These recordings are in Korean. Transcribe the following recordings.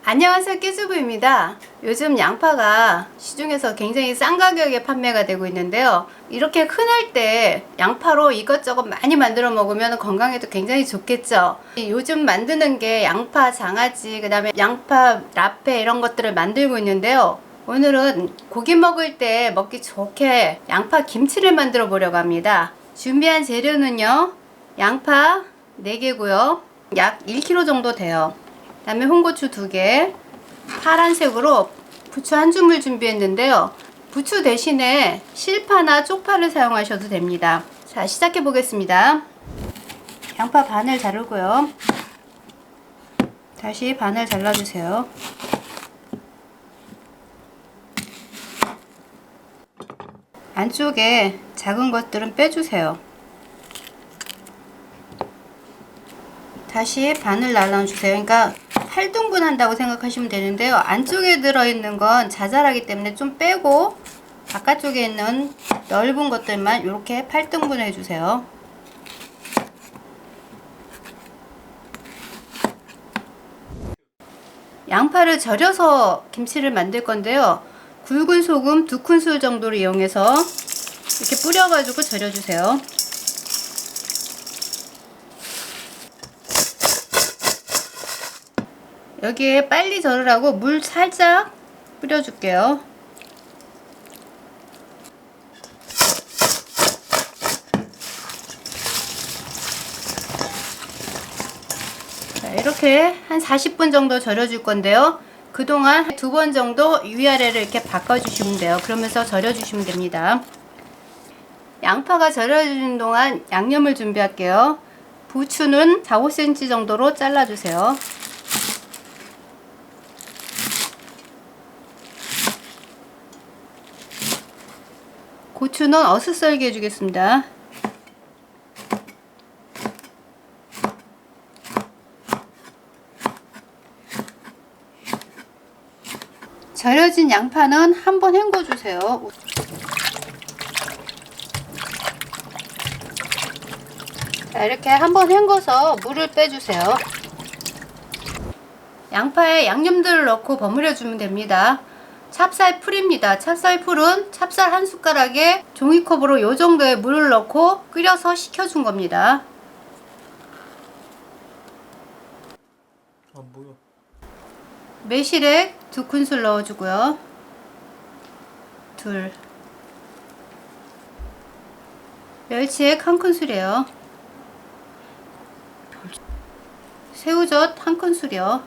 안녕하세요, 깨주부입니다. 요즘 양파가 시중에서 굉장히 싼 가격에 판매가 되고 있는데요. 이렇게 흔할 때 양파로 이것저것 많이 만들어 먹으면 건강에도 굉장히 좋겠죠. 요즘 만드는 게 양파 장아찌, 그 다음에 양파 라페 이런 것들을 만들고 있는데요. 오늘은 고기 먹을 때 먹기 좋게 양파 김치를 만들어 보려고 합니다. 준비한 재료는요, 양파 4개고요 약 1kg 정도 돼요. 그 다음에 홍고추 2개, 파란색으로 부추 1줌을 준비했는데요. 부추 대신에 실파나 쪽파를 사용하셔도 됩니다. 자, 시작해 보겠습니다. 양파 반을 자르고요. 다시 반을 잘라주세요. 안쪽에 작은 것들은 빼주세요. 다시 반을 나눠주세요. 그러니까 8등분 한다고 생각하시면 되는데요. 안쪽에 들어있는 건 자잘하기 때문에 좀 빼고 바깥쪽에 있는 넓은 것들만 이렇게 8등분 해주세요. 양파를 절여서 김치를 만들 건데요. 굵은 소금 2큰술 정도를 이용해서 이렇게 뿌려가지고 절여주세요. 여기에 빨리 절으라고 물 살짝 뿌려줄게요. 자, 이렇게 한 40분 정도 절여줄 건데요. 그동안 2번 정도 위아래를 이렇게 바꿔주시면 돼요. 그러면서 절여주시면 됩니다. 양파가 절여지는 동안 양념을 준비할게요. 부추는 4, 5cm 정도로 잘라주세요. 고추는 어슷썰게 해주겠습니다. 절여진 양파는 한번 헹궈주세요. 자, 이렇게 한번 헹궈서 물을 빼주세요. 양파에 양념들을 넣고 버무려 주면 됩니다. 찹쌀풀입니다. 찹쌀풀은 찹쌀 한 숟가락에 종이컵으로 요 정도의 물을 넣고 끓여서 식혀준 겁니다. 뭐야? 매실액 2큰술 넣어주고요. 멸치액 1큰술이에요. 새우젓 1큰술이요.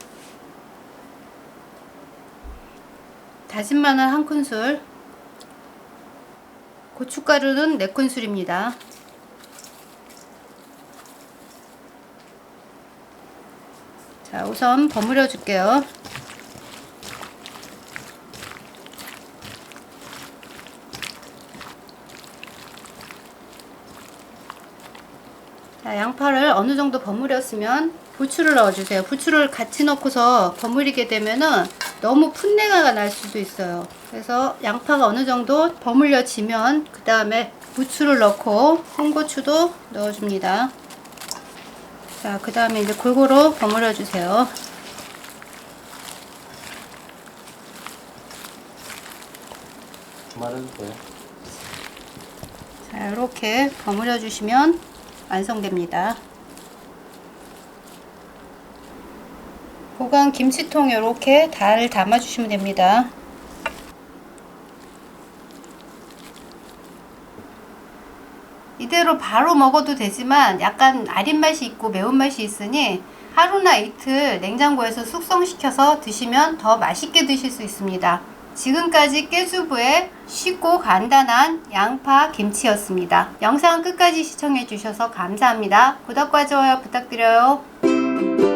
다진 마늘 1큰술, 고춧가루는 4큰술입니다. 자, 우선 버무려 줄게요. 자, 양파를 어느 정도 버무렸으면 부추를 넣어주세요. 부추를 같이 넣고서 버무리게 되면은 너무 풋내가 날 수도 있어요. 그래서 양파가 어느 정도 버물려지면 그 다음에 부추를 넣고 홍고추도 넣어줍니다. 자, 그 다음에 이제 골고루 버무려 주세요. 말해도 돼요? 자, 이렇게 버무려 주시면 완성됩니다. 보관 김치통에 이렇게 잘 담아 주시면 됩니다. 이대로 바로 먹어도 되지만 약간 아린 맛이 있고 매운맛이 있으니 하루나 이틀 냉장고에서 숙성시켜서 드시면 더 맛있게 드실 수 있습니다. 지금까지 깨주부의 쉽고 간단한 양파 김치였습니다. 영상 끝까지 시청해 주셔서 감사합니다. 구독과 좋아요 부탁드려요.